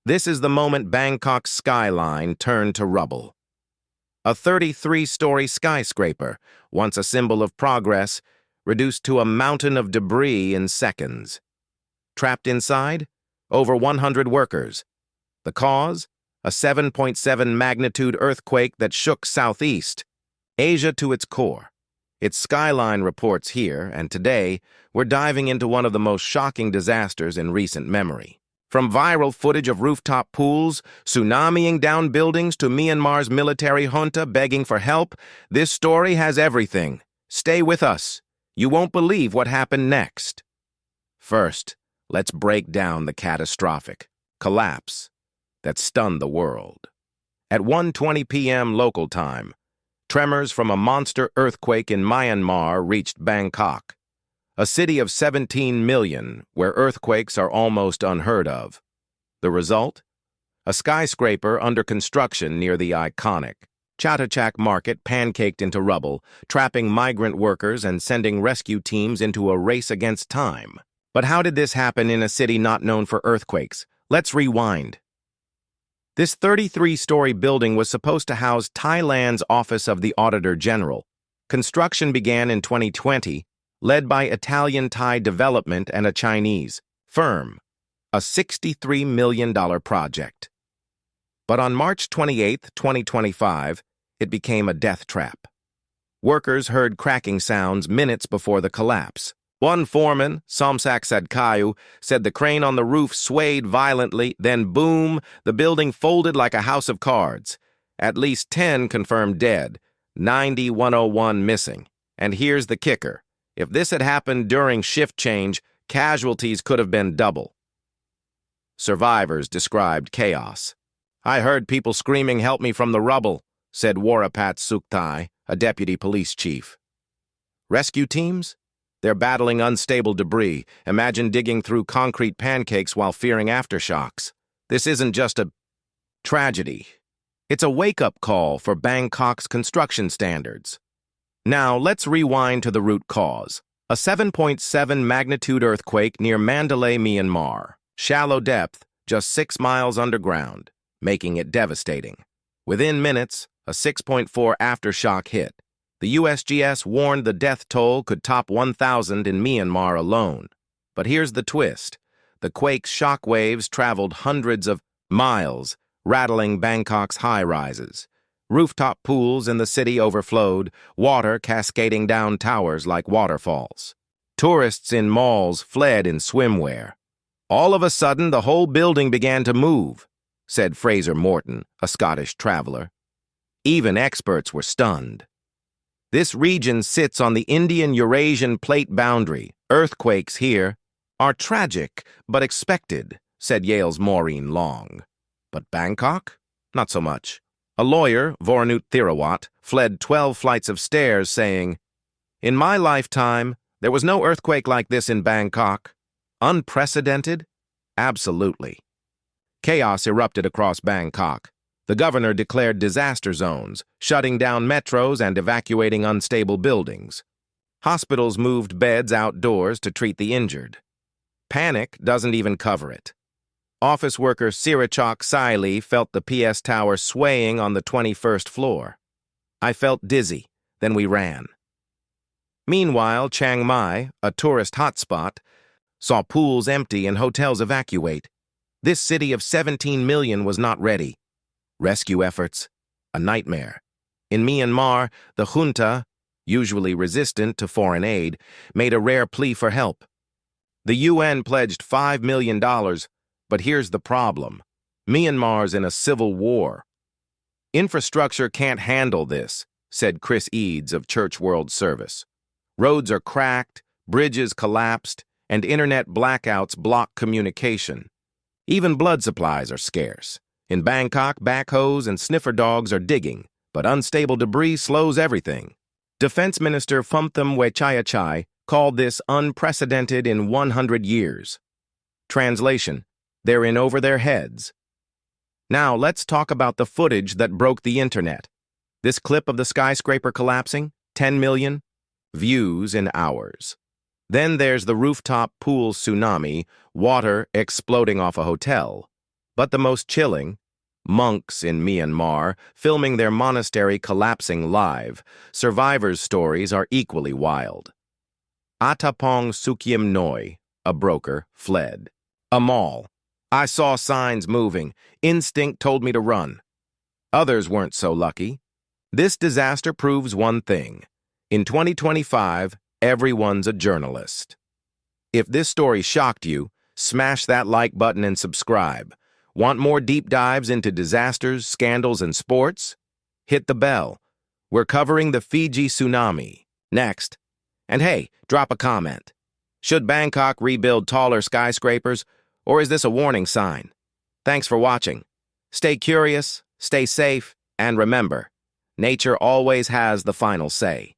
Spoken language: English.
This is the moment Bangkok's skyline turned to rubble. A 33-story skyscraper, once a symbol of progress, reduced to a mountain of debris in seconds. Trapped inside? Over 100 workers. The cause? A 7.7 magnitude earthquake that shook Southeast Asia to its core. Its skyline reports here, and today, we're diving into one of the most shocking disasters in recent memory. From viral footage of rooftop pools, tsunamiing down buildings to Myanmar's military junta begging for help, this story has everything. Stay with us. You won't believe what happened next. First, let's break down the catastrophic collapse that stunned the world. At 1:20 p.m. local time, tremors from a monster earthquake in Myanmar reached Bangkok, a city of 17 million where earthquakes are almost unheard of. The result? A skyscraper under construction near the iconic Chatuchak market pancaked into rubble, trapping migrant workers and sending rescue teams into a race against time. But how did this happen in a city not known for earthquakes? Let's rewind. This 33-story building was supposed to house Thailand's Office of the Auditor General. Construction began in 2020, led by Italian Thai Development and a Chinese firm, a $63 million project. But on March 28, 2025, it became a death trap. Workers heard cracking sounds minutes before the collapse. One foreman, Somsak Sadkayu, said the crane on the roof swayed violently, then boom, the building folded like a house of cards. At least 10 confirmed dead, 101 missing. And here's the kicker. If this had happened during shift change, casualties could have been double. Survivors described chaos. "I heard people screaming, 'Help me,' from the rubble," said Warapat Sukthai, a deputy police chief. Rescue teams? They're battling unstable debris. Imagine digging through concrete pancakes while fearing aftershocks. This isn't just a tragedy. It's a wake-up call for Bangkok's construction standards. Now, let's rewind to the root cause. A 7.7 magnitude earthquake near Mandalay, Myanmar. Shallow depth, just 6 miles underground, making it devastating. Within minutes, a 6.4 aftershock hit. The USGS warned the death toll could top 1,000 in Myanmar alone. But here's the twist. The quake's shockwaves traveled hundreds of miles, rattling Bangkok's high-rises. Rooftop pools in the city overflowed, water cascading down towers like waterfalls. Tourists in malls fled in swimwear. All of a sudden, the whole building began to move, said Fraser Morton, a Scottish traveler. Even experts were stunned. This region sits on the Indian-Eurasian plate boundary. Earthquakes here are tragic but expected, said Yale's Maureen Long. But Bangkok? Not so much. A lawyer, Voranut Thirawat, fled 12 flights of stairs saying, "In my lifetime, there was no earthquake like this in Bangkok. Unprecedented? Absolutely." Chaos erupted across Bangkok. The governor declared disaster zones, shutting down metros and evacuating unstable buildings. Hospitals moved beds outdoors to treat the injured. Panic doesn't even cover it. Office worker Sirachok Saili felt the PS tower swaying on the 21st floor. "I felt dizzy, then we ran." Meanwhile, Chiang Mai, a tourist hotspot, saw pools empty and hotels evacuate. This city of 17 million was not ready. Rescue efforts, a nightmare. In Myanmar, the junta, usually resistant to foreign aid, made a rare plea for help. The UN pledged $5 million, but here's the problem. Myanmar's in a civil war. "Infrastructure can't handle this," said Chris Eads of Church World Service. "Roads are cracked, bridges collapsed, and internet blackouts block communication. Even blood supplies are scarce. In Bangkok, backhoes and sniffer dogs are digging, but unstable debris slows everything." Defense Minister Phumtham Wechayachai called this unprecedented in 100 years. Translation: they're in over their heads. Now let's talk about the footage that broke the internet. This clip of the skyscraper collapsing, 10 million views in hours. Then there's the rooftop pool tsunami, water exploding off a hotel. But the most chilling, monks in Myanmar filming their monastery collapsing live, survivors' stories are equally wild. Atapong Sukyim Noi, a broker, fled. A mall. I saw signs moving. Instinct told me to run. Others weren't so lucky. This disaster proves one thing. In 2025, everyone's a journalist. If this story shocked you, smash that like button and subscribe. Want more deep dives into disasters, scandals, and sports? Hit the bell. We're covering the Fiji tsunami. Next. And hey, drop a comment. Should Bangkok rebuild taller skyscrapers, or is this a warning sign? Thanks for watching. Stay curious, stay safe, and remember, nature always has the final say.